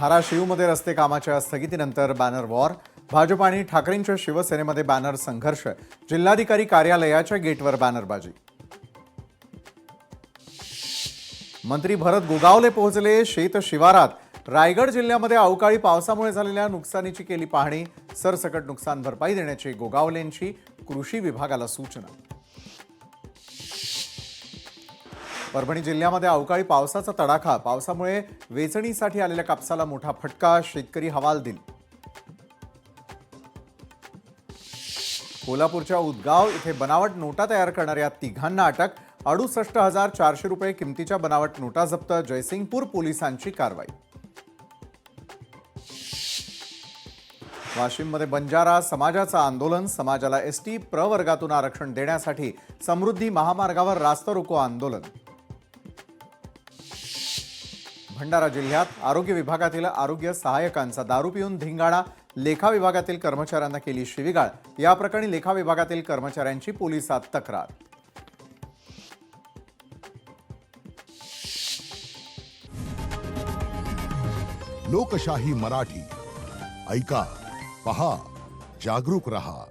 धाराशिवमध्ये रस्ते कामाच्या स्थगितीनंतर बॅनर वॉर, भाजप आणि ठाकरेंच्या शिवसेनेमध्ये बॅनर संघर्ष, जिल्हाधिकारी कार्यालयाच्या गेटवर बॅनरबाजी। मंत्री भरत गोगावले पोहोचले शेत शिवारात। रायगड जिल्ह्यामध्ये अवकाळी पावसामुळे झालेल्या नुकसानीची केली पाहणी, सरसकट नुकसान भरपाई देण्याची गोगावलेंची कृषी विभागाला सूचना। परभणी जिल्ह्यामध्ये अवकाळी पावसाचा तडाखा, पावसामुळे वेचणीसाठी आलेल्या कापसाला मोठा फटका, शेतकरी हवालदिल। कोल्हापूरच्या उदगाव इथे बनावट नोटा तयार करणाऱ्या तिघांना अटक, 68,400 रुपये किमतीच्या बनावट नोटा जप्त, जयसिंगपूर पोलिसांची कारवाई। वाशिममध्ये बंजारा समाजाचं आंदोलन, समाजाला एसटी प्रवर्गातून आरक्षण देण्यासाठी समृद्धी महामार्गावर रास्ता रोको आंदोलन। भंडारा जिल्ह्यात आरोग्य विभागातील आरोग्य सहाय्यकांचा दारू पिऊन धिंगाणा, लेखा विभागातील कर्मचाऱ्यांना केली शिवीगाळ, या प्रकरणी लेखा विभागातील कर्मचाऱ्यांची पोलिसात तक्रार। लोकशाही मराठी ऐका, पहा, जागरूक रहा।